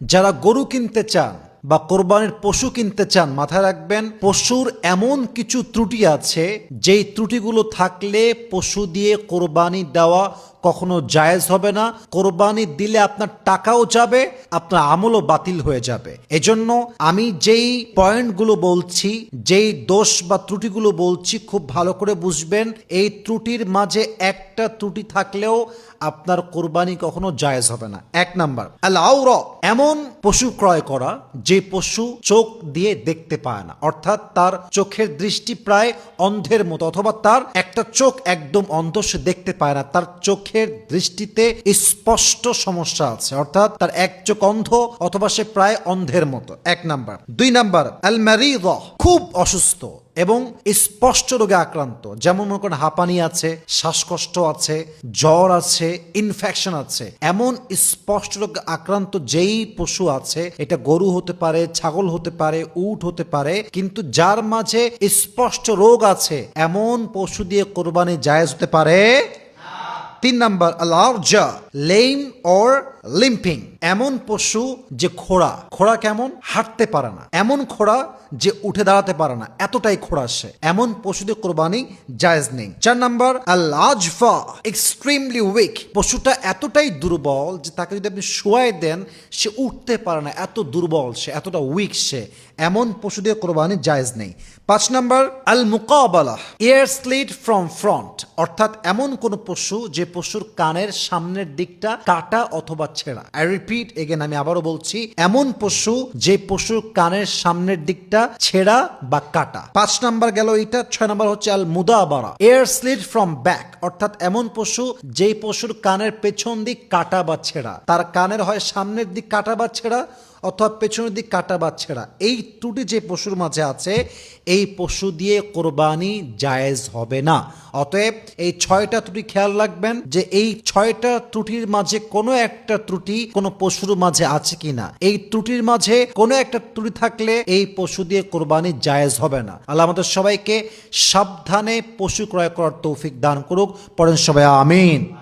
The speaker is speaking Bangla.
যারা গরু কিনতে চান বা কোরবানির পশু কিনতে চান, মাথায় রাখবেন পশুর এমন কিছু ত্রুটি আছে যেই ত্রুটিগুলো থাকলে পশু দিয়ে কোরবানি দেওয়া কখনো জায়েজ হবে না। কোরবানি দিলে আপনার টাকাও যাবে, আপনার আমলও বাতিল হয়ে যাবে। এজন্য আমি যেই পয়েন্টগুলো বলছি, যেই দোষ বা ত্রুটিগুলো বলছি, খুব ভালো করে বুঝবেন। এই ত্রুটির মাঝে একটা ত্রুটি থাকলেও আপনার কোরবানি কখনো জায়েজ হবে না। এক নাম্বার, আল আওরা, এমন পশু ক্রয় করা যে পশু চোখ দিয়ে দেখতে পায় না, অর্থাৎ তার চোখের দৃষ্টি প্রায় অন্ধের মতো, অথবা তার একটা চোখ একদম অন্ধ, সে দেখতে পায় না, তার চোখের দৃষ্টিতে স্পষ্ট সমস্যা আছে, অর্থাৎ তার এক চোখ অন্ধ অথবা সে প্রায় অন্ধের মতো। এক নাম্বার। দুই নাম্বার, আল মারিদা, খুব অসুস্থ এবং স্পষ্ট রোগে আক্রান্ত, যেমন মনে করেন হাঁপানি আছে, শ্বাসকষ্ট আছে, জ্বর আছে, ইনফেকশন আছে, এমন স্পষ্ট রোগে আক্রান্ত যেই পশু আছে, এটা গরু হতে পারে, ছাগল হতে পারে, উট হতে পারে, কিন্তু যার মাঝে স্পষ্ট রোগ আছে এমন পশু দিয়ে কোরবানি জায়েজ হতে পারে। তিন নাম্বার, আল-আরজা, লেম অর লিম্পিং, এমন পশু যে খোড়া কেমন, হাঁটতে পারে না, এমন খোড়া যে উঠে দাঁড়াতে পারে না, এতটাই খোড়া সে, এমন পশু দিয়ে কোরবানি জায়েজ নেই। চার নাম্বার, আল-আজফা, এক্সট্রিমলি উইক, পশুটা এতটাই দুর্বল যে তাকে যদি আপনি শোয়াই দেন সে উঠতে পারে না, এত দুর্বল সে, এতটা উইক সে, এমন পশু দিয়ে কোরবানি জায়েজ নেই। পাঁচ নাম্বার, আল মুকাবালা, ইয়ার স্লিট ফ্রম ফ্রন্ট, অর্থাৎ এমন কোন পশু যে পশুর কানের সামনের দিকটা কাটা অথবা ছেঁড়া। আই রিপিট এগেন, আমি আবারও বলছি, এমন পশু যে পশুর কানের সামনের দিকটা ছেঁড়া বা কাটা। পাঁচ নাম্বার গেল এটা। ছয় নাম্বার হচ্ছে আল মুদাবারা, এয়ার স্লিট ফ্রম ব্যাক, অর্থাৎ এমন পশু যেই পশুর কানের পেছন দিক কাটা বা ছেঁড়া, তার কানের হয় সামনের দিক কাটা বা ছেঁড়া অথবা পেছনের দিক কাটা বা ছেঁড়া। এই ত্রুটি যে পশুর মাঝে আছে, এই পশু দিয়ে কোরবানি জায়েজ হবে না। অতএব এই ছয়টা ত্রুটি খেয়াল রাখবেন যে এই ছয়টা ত্রুটির মাঝে কোনো একটা ত্রুটি কোনো পশুর মাঝে আছে কিনা। এই ত্রুটির মাঝে কোনো একটা ত্রুটি থাকলে এই পশু দিয়ে কোরবানি জায়েজ হবে না। আল্লাহ আমাদের সবাইকে সাবধানে পশু ক্রয় করার তৌফিক দান করুক। পড়েন সবাই আমিন।